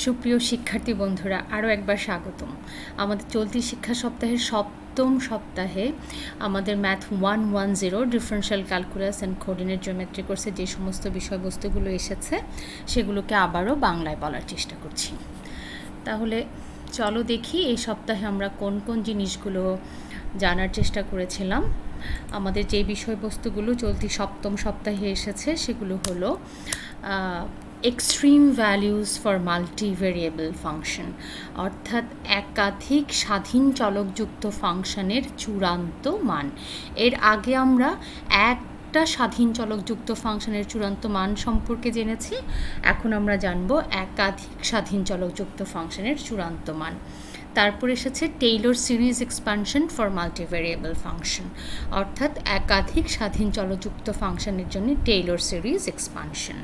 সুপ্রিয় শিক্ষার্থী বন্ধুরা, আরও একবার স্বাগতম। আমাদের চলতি শিক্ষা সপ্তাহের সপ্তম সপ্তাহে আমাদের math 110 differential calculus and coordinate geometry কোর্সে যে সমস্ত বিষয়বস্তুগুলো এসেছে সেগুলোকে আবারও বাংলায় বলার চেষ্টা করছি। তাহলে চলো দেখি এই সপ্তাহে আমরা কোন কোন জিনিসগুলো জানার চেষ্টা করেছিলাম। আমাদের যে বিষয়বস্তুগুলো চলতি সপ্তম সপ্তাহে এসেছে সেগুলো হলো extreme values for multivariable function, অর্থাৎ একাধিক স্বাধীন চলকযুক্ত ফাংশনের চূড়ান্ত মান। এর আগে আমরা একটা স্বাধীন চলকযুক্ত ফাংশনের চূড়ান্ত মান সম্পর্কে জেনেছি, এখন আমরা জানব একাধিক স্বাধীন চলকযুক্ত ফাংশনের চূড়ান্ত মান। তারপর এসেছে Taylor series expansion for multivariable function, অর্থাৎ একাধিক স্বাধীন চলকযুক্ত ফাংশনের জন্য টেইলর সিরিজ এক্সপানশন।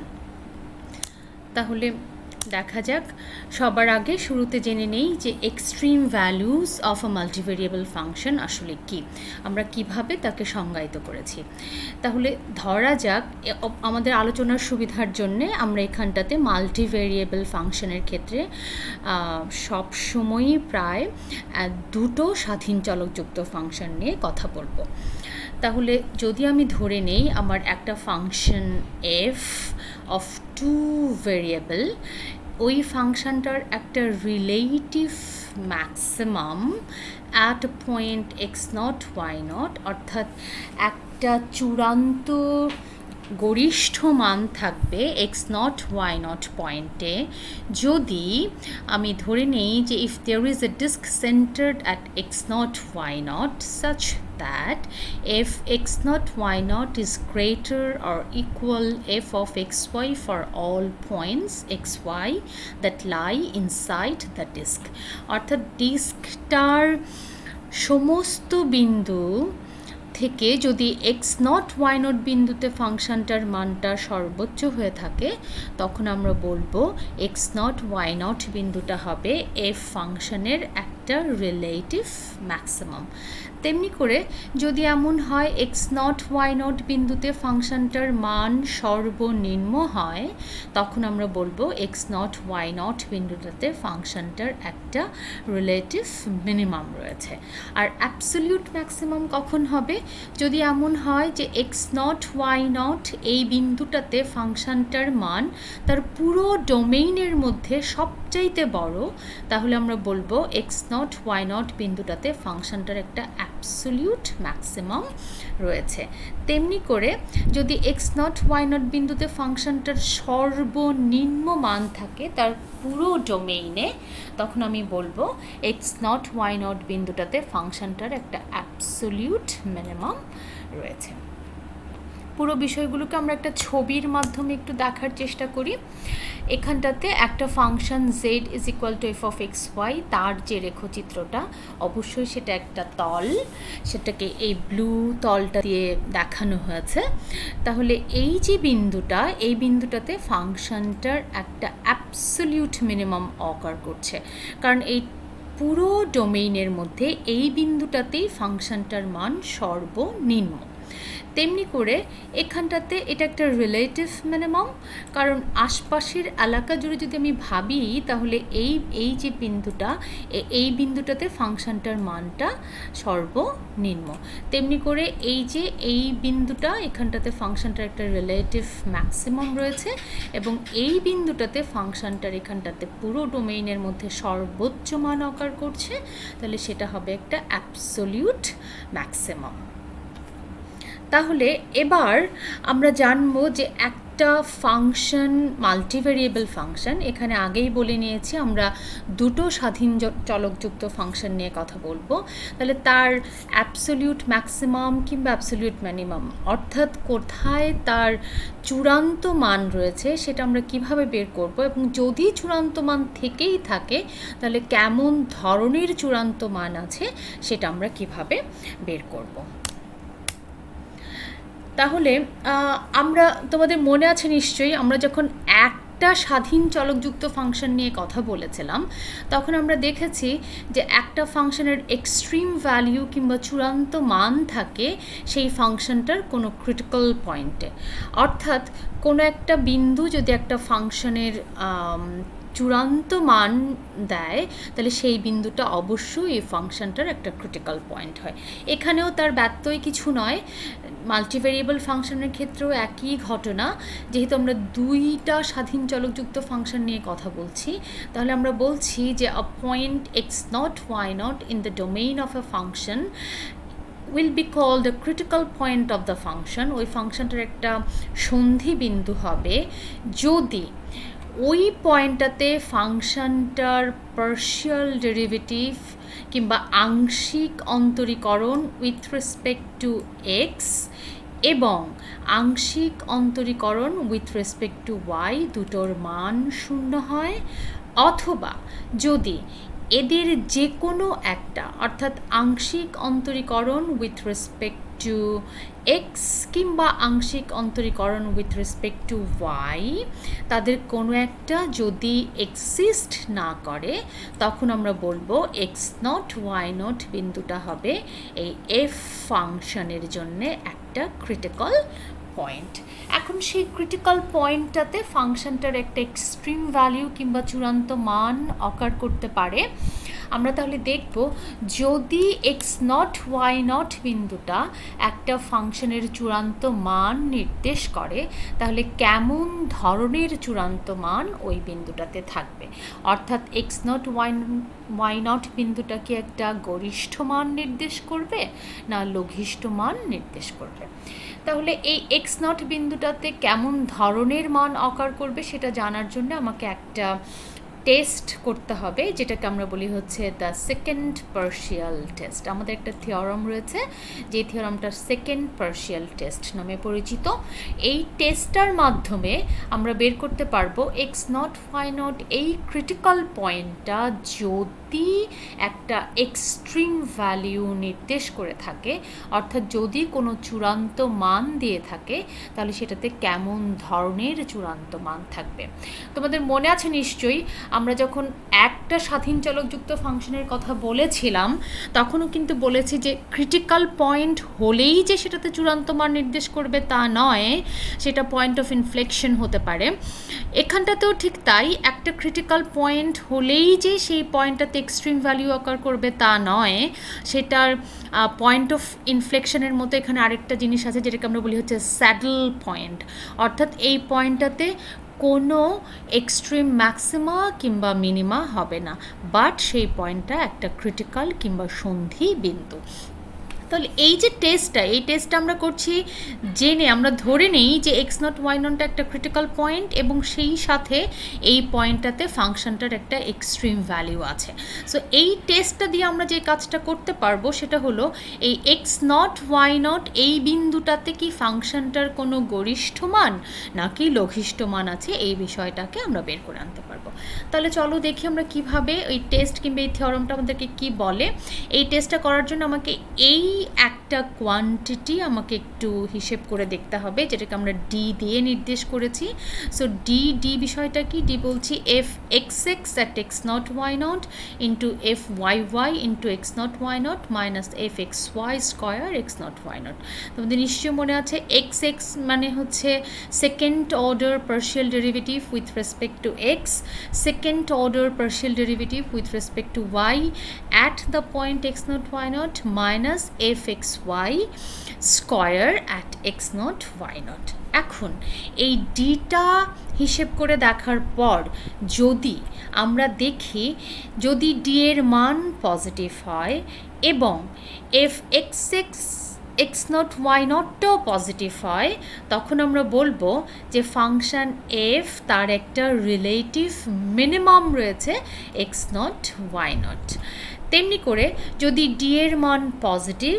তাহলে দেখা যাক, সবার আগে শুরুতে জেনে নেই যে extreme values of a multivariable function আসলে কি, আমরা কিভাবে তাকে সংজ্ঞায়িত করেছি। তাহলে ধরা যাক, আমাদের আলোচনার সুবিধার জন্যে আমরা এখানটাতে মাল্টিভেরিয়েবল ফাংশনের ক্ষেত্রে সবসময়ই প্রায় দুটো স্বাধীন চলকযুক্ত ফাংশন নিয়ে কথা বলবো। তাহলে যদি আমি ধরে নেই আমার একটা function F of two variable, ওই ফাংশনটার একটা relative maximum at point X naught Y naught, অর্থাৎ একটা চূড়ান্ত গরিষ্ঠ মান থাকবে এক্স নট ওয়াই নট পয়েন্টে, যদি আমি ধরে নেই যে if there is a disc centred at X naught Y naught such that if x naught y naught is greater or equal f of xy for all points xy that lie inside the disk, অর্থাৎ ডিস্কটার সমস্ত বিন্দু থেকে যদি x naught why not বিন্দুতে ফাংশনটার মানটা সর্বোচ্চ হয়ে থাকে, তখন আমরা বলবো এক্স নট ওয়াই নট বিন্দুটা হবে এফ ফাংশনের একটা রিলেটিভ ম্যাক্সিমাম। তেমনি করে যদি এমন হয় এক্স নট ওয়াই নট বিন্দুতে ফাংশনটার মান সর্বনিম্ন হয়, তখন আমরা বলবো এক্স নট ওয়াই নট বিন্দুটাতে ফাংশনটার একটা রিলেটিভ মিনিমাম রয়েছে। আর অ্যাবসলিউট ম্যাক্সিমাম কখন হবে? যদি এমন হয় যে এক্স নট ওয়াই নট এই বিন্দুটাতে ফাংশনটার মান তার পুরো ডোমেইনের মধ্যে সবচাইতে বড়, তাহলে আমরা বলবো এক্স নট ওয়াই নট বিন্দুটাতে ফাংশনটার একটা অ্যাবসলিউট ম্যাক্সিমাম রয়েছে। তেমনি করে যদি এক্স নট ওয়াই নট বিন্দুতে ফাংশনটার সর্বনিম্ন মান থাকে তার পুরো ডোমেইনে, তখন আমি বলবো এক্স নট ওয়াই নট বিন্দুটাতে ফাংশনটার একটা অ্যাবসলিউট মিনিমাম রয়েছে। পুরো বিষয়গুলোকে আমরা একটা ছবির মাধ্যমে একটু দেখার চেষ্টা করি। এখানটাতে একটা function z is equal to F of X Y, তার যে রেখচিত্রটা অবশ্যই সেটা একটা তল, সেটাকে এই ব্লু তলটা দিয়ে দেখানো হয়েছে। তাহলে এই যে বিন্দুটা, এই বিন্দুটাতে ফাংশনটার একটা অ্যাবসলিউট মিনিমাম অকার করছে, কারণ এই পুরো ডোমেইনের মধ্যে এই বিন্দুটাতেই ফাংশনটার মান সর্বনিম্ন। তেমনি করে এখানটাতে এটা একটা রিলেটিভ মিনিমাম, কারণ আশপাশের এলাকা জুড়ে যদি আমি ভাবি তাহলে এই যে বিন্দুটা, এই বিন্দুটাতে ফাংশনটার মানটা সর্বনিম্ন। তেমনি করে এই বিন্দুটা, এখানটাতে ফাংশনটার একটা রিলেটিভ ম্যাক্সিমাম রয়েছে, এবং এই বিন্দুটাতে ফাংশনটার এখানটাতে পুরো ডোমেইনের মধ্যে সর্বোচ্চ মান অকার করছে, তাহলে সেটা হবে একটা অ্যাবসলিউট ম্যাক্সিমাম। তাহলে এবার আমরা জানবো যে একটা ফাংশন মাল্টিভেরিয়েবল ফাংশন, এখানে আগেই বলে নিয়েছি আমরা দুটো স্বাধীন চলকযুক্ত ফাংশন নিয়ে কথা বলবো। তাহলে তার অ্যাবসলিউট ম্যাক্সিমাম কিংবা অ্যাবসলিউট মিনিমাম, অর্থাৎ কোথায় তার চূড়ান্ত মান রয়েছে সেটা আমরা কিভাবে বের করব, এবং যদি চূড়ান্ত মান থেকেই থাকে তাহলে কেমন ধরনের চূড়ান্ত মান আছে সেটা আমরা কিভাবে বের করব। তাহলে আমরা, তোমাদের মনে আছে নিশ্চয়ই, আমরা যখন একটা স্বাধীন চলকযুক্ত ফাংশন নিয়ে কথা বলেছিলাম তখন আমরা দেখেছি যে একটা ফাংশনের এক্সট্রিম ভ্যালু কিংবা চূড়ান্ত মান থাকে সেই ফাংশনটার কোনো ক্রিটিক্যাল পয়েন্টে, অর্থাৎ কোনো একটা বিন্দু যদি একটা ফাংশনের চূড়ান্ত মান দেয়, তাহলে সেই বিন্দুটা অবশ্যই এই ফাংশনটার একটা ক্রিটিক্যাল পয়েন্ট হয়। এখানেও তার ব্যত্যয় কিছু নয়, মাল্টিভেরিয়েবল ফাংশনের ক্ষেত্রেও একই ঘটনা। যেহেতু আমরা দুইটা স্বাধীন চলকযুক্ত ফাংশন নিয়ে কথা বলছি, তাহলে আমরা বলছি যে আ point x0 y0 in the domain of a function will be called a critical point of the function। ওই ফাংশনটার একটা সন্ধি বিন্দু হবে যদি ওই পয়েন্টটাতে ফাংশনটার পার্শিয়াল ডেরিভেটিভ কিংবা আংশিক অন্তরীকরণ উইথ রেসপেক্ট টু এক্স এবং আংশিক অন্তরীকরণ উইথ রেসপেক্ট টু ওয়াই দুটোর মান শূন্য হয়, অথবা যদি এদের যে কোনো একটা অর্থাৎ আংশিক অন্তরীকরণ উইথ রেসপেক্ট টু এক্স কিংবা আংশিক অন্তরীকরণ উইথ রেসপেক্ট টু ওয়াই তাদের কোনো একটা যদি এক্সিস্ট না করে, তখন আমরা বলবো x0 y0 বিন্দুটা হবে এই এফ ফাংশনের জন্যে একটা ক্রিটিক্যাল পয়েন্ট। এখন সেই ক্রিটিক্যাল পয়েন্টটাতে ফাংশনটার একটা এক্সট্রিম ভ্যালু কিংবা চূড়ান্ত মান অকার করতে পারে। আমরা তাহলে দেখব যদি x0 y0 বিন্দুটা একটা ফাংশনের চূড়ান্ত মান নির্দেশ করে, তাহলে কেমন ধরনের চূড়ান্ত মান ওই বিন্দুটাতে থাকবে। অর্থাৎ x0 y0 বিন্দুটা কি একটা গরিষ্ঠ মান নির্দেশ করবে না লঘিষ্ঠ মান নির্দেশ করবে। তাহলে এই x0 বিন্দুটাতে কেমন ধরনের মান অকার করবে সেটা জানার জন্য আমাকে একটা টেস্ট করতে হবে, যেটাকে আমরা বলি হচ্ছে দ্য সেকেন্ড পার্শিয়াল টেস্ট। আমাদের একটা থিওরাম রয়েছে, যে থিওরামটা সেকেন্ড পার্শিয়াল টেস্ট নামে পরিচিত। এই টেস্টটার মাধ্যমে আমরা বের করতে পারবো x0 y0 এই ক্রিটিক্যাল পয়েন্টটা যদি একটা এক্সট্রিম ভ্যালিউ নির্দেশ করে থাকে, অর্থাৎ যদি কোনো চূড়ান্ত মান দিয়ে থাকে, তাহলে সেটাতে কেমন ধরনের চূড়ান্ত মান থাকবে। তোমাদের মনে আছে নিশ্চয়ই, আমরা যখন একটা স্বাধীন চলকযুক্ত ফাংশনের কথা বলেছিলাম, তখনও কিন্তু বলেছি যে ক্রিটিক্যাল পয়েন্ট হলেই যে সেটাতে চূড়ান্ত মান নির্দেশ করবে তা নয়, সেটা পয়েন্ট অফ ইনফ্লেকশন হতে পারে। এখানটাতেও ঠিক তাই, একটা ক্রিটিক্যাল পয়েন্ট হলেই যে সেই পয়েন্টটাতে এক্সট্রিম ভ্যালু অকার করবে তা নয়, সেটার পয়েন্ট অফ ইনফ্লেকশনের মতো এখানে আরেকটা জিনিস আছে, যেটাকে আমরা বলি হচ্ছে স্যাডল পয়েন্ট। অর্থাৎ এই পয়েন্টটাতে কোনো এক্সট্রিম ম্যাক্সিমা কিংবা মিনিমা হবে না, বাট সেই পয়েন্টটা একটা ক্রিটিক্যাল কিংবা সন্ধি বিন্দু। তাহলে এই যে টেস্টটা, এই টেস্টটা আমরা করছি জেনে আমরা ধরে নেই যে x0 y0 একটা ক্রিটিক্যাল পয়েন্ট এবং সেই সাথে এই পয়েন্টটাতে ফাংশনটার একটা এক্সট্রিম ভ্যালু আছে। সো এই টেস্টটা দিয়ে আমরা যে কাজটা করতে পারবো সেটা হলো এই x0 y0 এই বিন্দুটাতে কি ফাংশনটার কোনো গরিষ্ঠ মান নাকি লঘিষ্ঠ মান আছে, এই বিষয়টাকে আমরা বের করে আনতে পারবো। তাহলে চলো দেখি আমরা কিভাবে এই টেস্ট কিংবা এই থিওরামটা আমাদেরকে কি বলে। এই টেস্টটা করার জন্য আমাকে এই একটা কোয়ান্টিটি আমাকে একটু হিসেব করে দেখতে হবে, যেটাকে আমরা ডি দিয়ে নির্দেশ করেছি। সো ডি বিষয়টা কি, ডি বলছি F x x at x0 y0 into F Y Y into x0 y0 minus F X Y square x0 y0। তোমাদের নিশ্চয়ই মনে আছে এক্স এক্স মানে হচ্ছে second order partial derivative with respect to X, second order partial derivative with respect to Y at the point x0 y0 minus F X Y square at x0 y0। এখন এই ডিটা হিসেব করে দেখার পর যদি আমরা দেখি যদি ডি এর মান পজিটিভ হয় এবং এফ এক্স এক্স x0 y0টাও পজিটিভ হয়, তখন আমরা বলবো যে ফাংশন এফ তার একটা রিলেটিভ মিনিমাম রয়েছে x0 y0। তেমনি করে যদি ডি এর মান পজিটিভ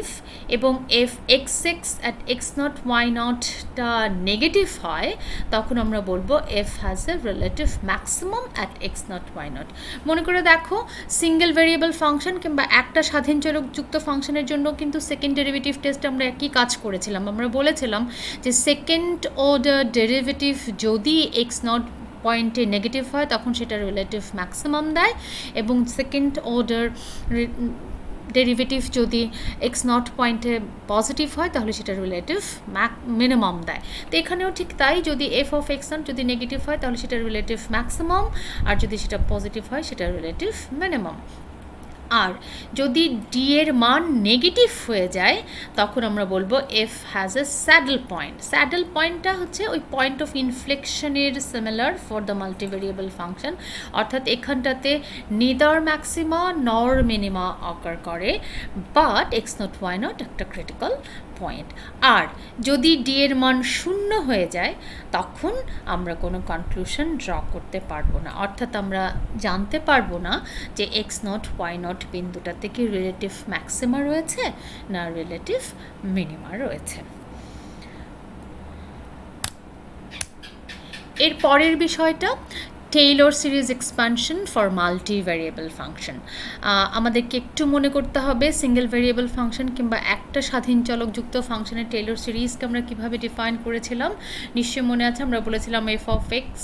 এবং f x x at x0 y0টা নেগেটিভ হয়, তখন আমরা বলবো f has a relative maximum at x0 y0। মনে করে দেখো, সিঙ্গেল ভেরিয়েবল ফাংশন কিংবা একটা স্বাধীন চলকযুক্ত ফাংশনের জন্য কিন্তু সেকেন্ড ডেরিভেটিভ টেস্টে আমরা একই কাজ করেছিলাম। আমরা বলেছিলাম যে সেকেন্ড অর্ডার ডেরিভেটিভ যদি x0 পয়েন্টে নেগেটিভ হয় তখন সেটা রিলেটিভ ম্যাক্সিমাম দেয়, এবং সেকেন্ড অর্ডার ডেরিভেটিভ যদি এক্স নট পয়েন্টে পজিটিভ হয় তাহলে সেটা রিলেটিভ মিনিমাম দেয়। তো এখানেও ঠিক তাই, যদি এফ অফ এক্স নট যদি নেগেটিভ হয় তাহলে সেটা রিলেটিভ ম্যাক্সিমাম, আর যদি সেটা পজিটিভ হয় সেটা রিলেটিভ মিনিমাম। আর যদি ডি এর মান নেগেটিভ হয়ে যায় তখন আমরা বলবো f has a saddle point. Saddle পয়েন্টটা হচ্ছে ওই পয়েন্ট অফ ইনফ্লেকশনের similar for the multivariable function, অর্থাৎ এখানটাতে neither maxima nor minima occur করে, but x naught Y naught একটা ক্রিটিক্যাল পয়েন্ট। আর যদি ডি এর মান 0 হয়ে যায় তখন আমরা কোনো কনক্লুশন ড্র করতে পারবো না, অর্থাৎ আমরা জানতে পারবো না যে এক্স নট ওয়াই নট বিন্দুটাতে কি রিলেটিভ ম্যাক্সিমা রয়েছে না রিলেটিভ মিনিমা রয়েছে। এর পরের বিষয়টা Taylor series expansion for multivariable function. আমাদেরকে একটু মনে করতে হবে সিঙ্গেল ভ্যারিয়েবল ফাংশন কিংবা একটা স্বাধীন চলকযুক্ত ফাংশনের টেইলর সিরিজকে আমরা কীভাবে ডিফাইন করেছিলাম। নিশ্চয়ই মনে আছে, আমরা বলেছিলাম এফ অফ এক্স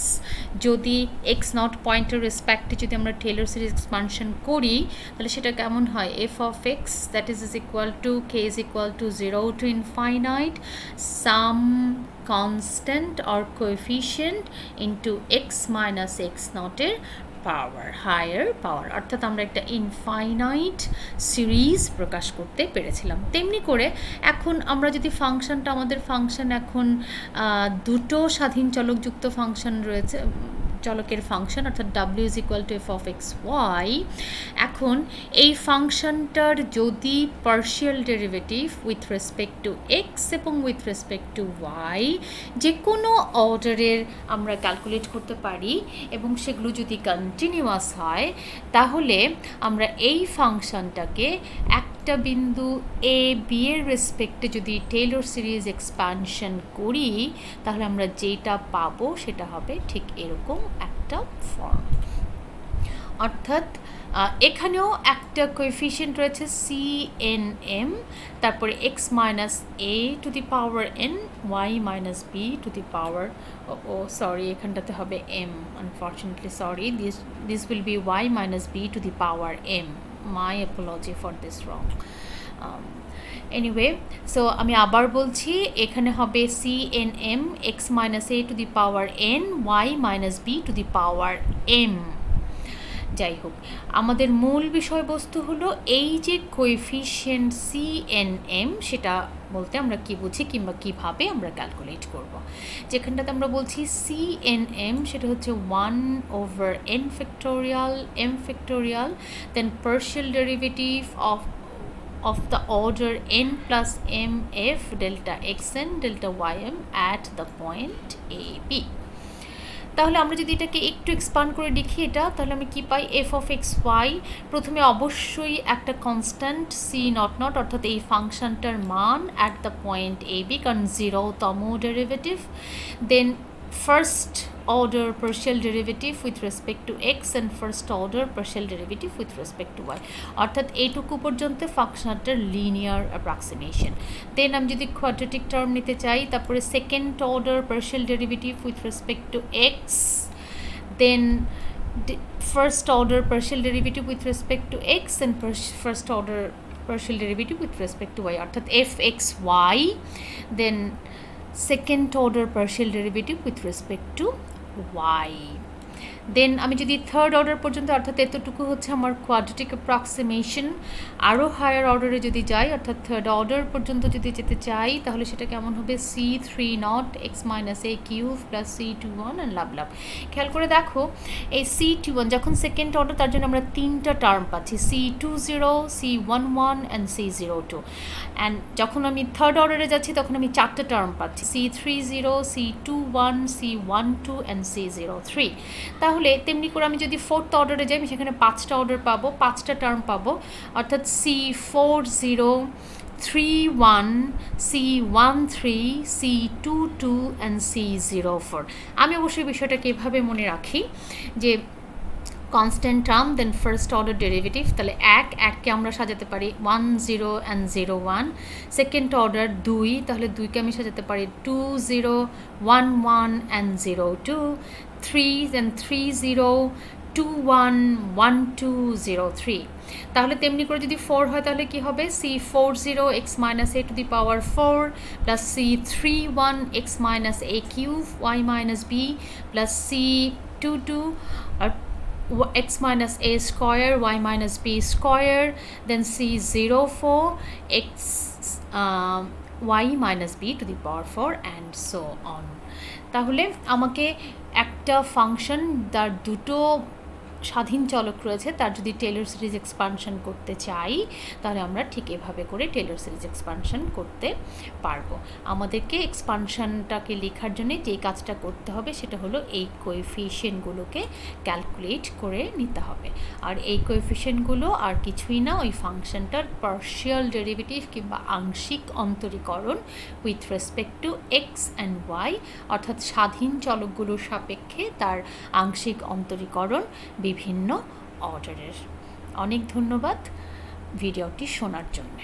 যদি এক্স নট পয়েন্টের রেসপেক্টে যদি আমরা টেইলর সিরিজ এক্সপানশন করি তাহলে সেটা কেমন হয়, F of x that is equal two K is equal two 0 to infinite some constant or coefficient into x minus x naught এর পাওয়ার, হায়ার পাওয়ার, অর্থাৎ আমরা একটা ইনফাইনাইট সিরিজ প্রকাশ করতে পেরেছিলাম। তেমনি করে এখন আমরা যদি ফাংশনটা, আমাদের ফাংশন এখন দুটো স্বাধীন চলকযুক্ত ফাংশন রয়েছে, চলকের ফাংশন, অর্থাৎ w is equal to F of X Y. এখন এই ফাংশনটার যদি partial derivative with respect to X এবং উইথ রেসপেক্ট টু ওয়াই যে কোনো অর্ডারের আমরা ক্যালকুলেট করতে পারি এবং সেগুলো যদি কন্টিনিউয়াস হয় তাহলে আমরা এই ফাংশনটাকে একটা বিন্দু এ বি এর রেসপেক্টে যদি টেইলর সিরিজ এক্সপানশন করি তাহলে আমরা যেটা পাবো সেটা হবে ঠিক এরকম একটা ফর্ম। অর্থাৎ এখানেও একটা কোএফিশিয়েন্ট রয়েছে সি এন এম, তারপরে X minus A to the power N, Y minus B to the power, oh sorry এখানটাতে হবে M, unfortunately sorry, this will be Y minus B to the power M, my apology for this wrong. Anyway, so আমি আবার বলছি, এখানে হবে C N M X minus A to the power N, Y minus B to the power M. যাই হোক, আমাদের মূল বিষয়বস্তু হলো এই যে কোএফিশিয়েন্ট সি এন এম, সেটা বলতে আমরা কি বুঝি কিংবা কিভাবে আমরা ক্যালকুলেট করব। যেখানটাতে আমরা বলছি সি এন এম সেটা হচ্ছে 1/n factorial m factorial, then partial derivative of the order n plus mf delta xn delta ym at the point a b। তাহলে আমরা যদি এটাকে একটু এক্সপান্ড করে দেখি এটা, তাহলে আমি কি পাই, এফ অফ এক্স ওয়াই প্রথমে অবশ্যই একটা কনস্ট্যান্ট সি নট নট, অর্থাৎ এই ফাংশনটার মান at the point A B, কারণ 0তম derivative, then first order partial derivative with respect to x and first order partial derivative with respect to y, অর্থাৎ এইটুকু পর্যন্ত ফাংশনটার লিনিয়ার অ্যাপ্রক্সিমেশন। দেন আমি যদি কোয়াড্রেটিক টার্ম নিতে চাই তারপরে second order partial derivative with respect to x, then first order partial derivative with respect to x and first order partial derivative with respect to y, অর্থাৎ fxy, then second order partial derivative with respect to y। দেন আমি যদি third order পর্যন্ত, অর্থাৎ এতটুকু হচ্ছে আমার quadratic approximation, আরও higher অর্ডারে যদি যাই অর্থাৎ থার্ড অর্ডার পর্যন্ত যদি যেতে চাই তাহলে সেটা কেমন হবে, c three naught x minus a cube plus c two one and লাভ লাভ। খেয়াল করে দেখো এই সি টু ওয়ান যখন সেকেন্ড অর্ডার তার জন্য আমরা তিনটা টার্ম পাচ্ছি, c two zero, c one one and C zero two, and যখন আমি থার্ড অর্ডারে যাচ্ছি তখন আমি চারটে টার্ম পাচ্ছি, C three zero, C two one, C one two and C zero three. তাহলে তেমনি করে আমি যদি ফোর্থ অর্ডারে যাই আমি সেখানে পাঁচটা অর্ডার পাবো, পাঁচটা টার্ম পাবো, অর্থাৎ C four zero, three one, C one three, C two two and C zero four. আমি অবশ্যই বিষয়টাকে এভাবে মনে রাখি যে constant term then first order derivative, তাহলে এককে আমরা সাজাতে পারি 1 0 অ্যান্ড 0 1, সেকেন্ড অর্ডার 2, তাহলে 2কে আমি সাজাতে পারি 2 0 1 1 অ্যান্ড 0 2, 3 দেন 3 0 2 1 1 2 0 3। তাহলে তেমনি করে যদি 4 হয় তাহলে কি হবে, C40 x minus a to the power 4 plus C31 x minus a cube y minus b plus C22 x minus a square y minus b square, then C04 x y minus b to the power 4 and so on. তাহলে আমাকে একটা function তার দুটো স্বাধীন চলক রয়েছে তার যদি টেলর সিরিজ এক্সপানশন করতে চাই তাহলে আমরা ঠিক এভাবে করে টেলর সিরিজ এক্সপানশন করতে পারবো। আমাদেরকে এক্সপানশনটাকে লেখার জন্য যে কাজটা করতে হবে সেটা হলো এই কোএফিশিয়েন্টগুলোকে ক্যালকুলেট করে নিতে হবে। আর এই কোএফিশিয়েন্টগুলো আর কিছুই না, ওই ফাংশনটার পার্শিয়াল ডেরিভেটিভ কিংবা আংশিক অন্তরীকরণ with respect to x and y, অর্থাৎ স্বাধীন চলকগুলোর সাপেক্ষে তার আংশিক অন্তরীকরণ বিভিন্ন অর্ডারের। অনেক ধন্যবাদ ভিডিওটি শোনার জন্য।